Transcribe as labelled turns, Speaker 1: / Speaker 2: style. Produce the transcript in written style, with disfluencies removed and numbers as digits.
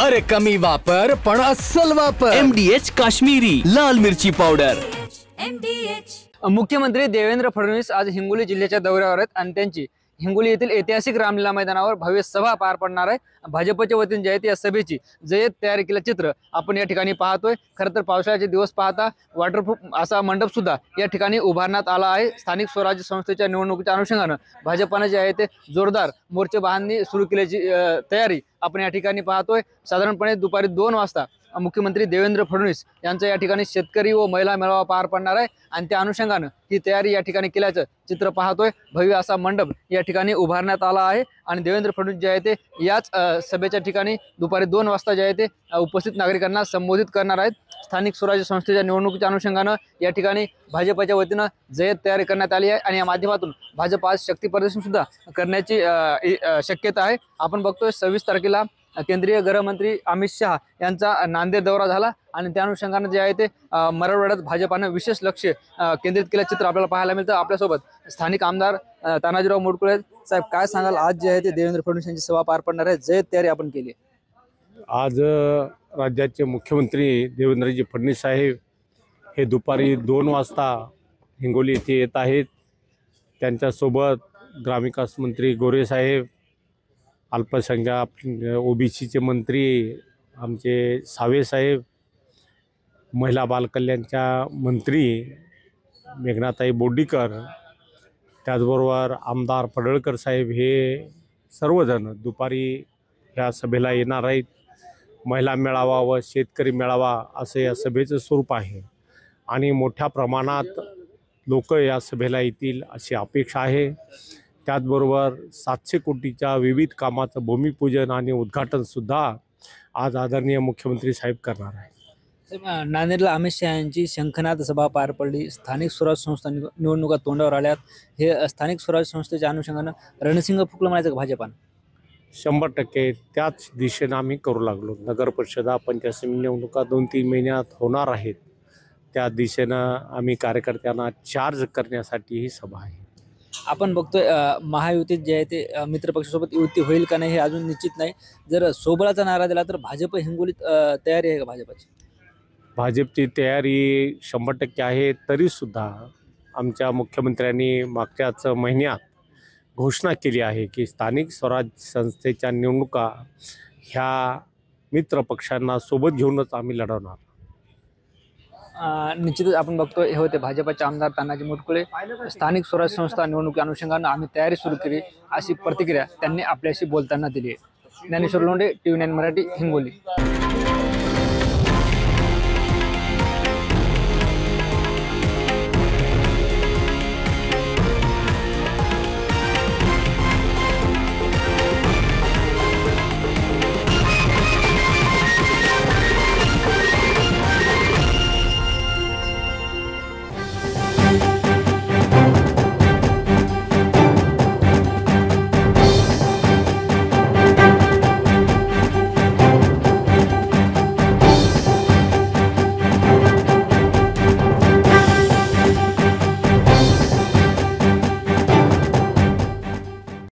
Speaker 1: अरे कमी वापर पण अस्सल वापर।
Speaker 2: MDH काश्मीरी लाल मिरची पावडर।
Speaker 3: मुख्यमंत्री देवेंद्र फडणवीस आज हिंगोली जिल्ह्याच्या दौऱ्यावर आहेत आणि त्यांची हिंगोली येथील ऐतिहासिक रामलीला मैदानावर भव्य सभा पार पडणार आहे। भाजपच्या वतीने जे आहे या सभेची जय्यत तयारी केलेलं चित्र आपण या ठिकाणी पाहतोय। खरं तर पावसाळ्याचे दिवस पाहता वॉटरप्रूफ असा मंडप सुद्धा या ठिकाणी उभारण्यात आला आहे। स्थानिक स्वराज्य संस्थेच्या निवडणुकीच्या अनुषंगाने भाजपने जे आहे ते जोरदार मोर्चे बांधणी सुरू केल्याची तयारी आपण या ठिकाणी पाहतोय। साधारणपणे दुपारी 2 वाजता मुख्यमंत्री देवेंद्र फडणवीस यांचा या ठिकाणी शेतकरी व महिला मेळावा पार पडणार आहे आणि त्या अनुषंगाने ही तयारी या ठिकाणी केल्याचं चित्र पाहतोय। भव्य असा मंडप या ठिकाणी उभारण्यात आला आहे आणि देवेंद्र फडणवीस जे आहे ते याच सभेच्या ठिकाणी दुपारी 2 वाजता जे आहे ते उपस्थित नागरिकांना संबोधित करणार आहेत। स्थानिक स्वराज्य संस्थेच्या निवडणुकीच्या अनुषंगाने या ठिकाणी भाजपच्या वतीने जय्यत तयारी करण्यात आली आहे आणि या माध्यमातून भाजप आज शक्ती प्रदर्शन सुद्धा करण्याची शक्यता आहे। आपण बघतोय 26 तारखेला केंद्रीय गृहमंत्री अमित शहा यांचा नांदेड दौरा झाला आणि त्या अनुषंगाने जे आहे ते मराठवाड्यात भाजपाने विशेष लक्ष केंद्रित केल्याचे चित्र आपल्याला पाहायला मिळतं। आपल्यासोबत स्थानिक आमदार तानाजीराव मोडकुळे साहेब, काय सांगाल? आज जे आहे ते देवेंद्र फडणवीस यांची सभा पार पडणार आहे, जय्यत तयारी आपण केली।
Speaker 4: आज राज्याचे मुख्यमंत्री देवेंद्रजी फडणवीस साहेब हे दुपारी 2 वाजता हिंगोली येथे येत आहेत। त्यांच्यासोबत ग्रामविकास मंत्री गोरे साहेब, अल्पसंख्याक OBCचे मंत्री आमचे सावे साहेब, महिला बालकल्याणच्या मंत्री मेघनाताई बोर्डीकर, त्याचबरोबर आमदार पडळकर साहेब हे सर्वजण दुपारी ह्या सभेला येणार आहेत। महिला मेळावा व शेतकरी मेळावा असं या सभेचं स्वरूप आहे आणि मोठ्या प्रमाणात लोक या सभेला येतील अशी अपेक्षा आहे। त्याचबरोबर 700 कोटीच्या विविध कामाचं भूमिपूजन आणि उद्घाटनसुद्धा आज आदरणीय मुख्यमंत्री साहेब करणार आहे।
Speaker 3: नांदेडला अमित शहा यांची शंखनाद सभा पार पडली। स्थानिक स्वराज्य संस्था निवडणुका तोंडावर आल्यात। हे स्थानिक स्वराज्य संस्थेच्या अनुषंगाने रणसिंग फुकलं म्हणायचं भाजपानं
Speaker 4: 100% त्याच दिशेनं आम्ही करू लागलो। नगर परिषदा पंचायत समिती निवडणुका 2-3 महिन्यात होणार आहेत, त्या दिशेनं आम्ही कार्यकर्त्यांना चार्ज करण्यासाठी ही सभा आहे।
Speaker 3: आपण बघतोय महायुतीत जे आहे ते मित्रपक्षासोबत युती होईल का नाही हे अजून निश्चित नाही। जर सोबळाचा नारा दिला तर भाजप हिंगोलीत तयारी आहे का भाजपची?
Speaker 4: भाजपची तयारी 100% आहे। तरीसुद्धा आमच्या मुख्यमंत्र्यांनी मागच्याच महिन्यात घोषणा केली आहे की स्थानिक स्वराज्य संस्थेच्या निवडणुका ह्या मित्रपक्षांना सोबत घेऊनच आम्ही लढवणार।
Speaker 3: निश्चितच आपण बघतोय हे होते भाजपचे आमदार तानाजी मोडकुळे। स्थानिक स्वराज्य संस्था निवडणुकी अनुषंगाने आम्ही तयारी सुरू केली अशी प्रतिक्रिया त्यांनी आपल्याशी बोलताना दिली आहे। ज्ञानेश्वर लोंढे, TV9 मराठी, हिंगोली।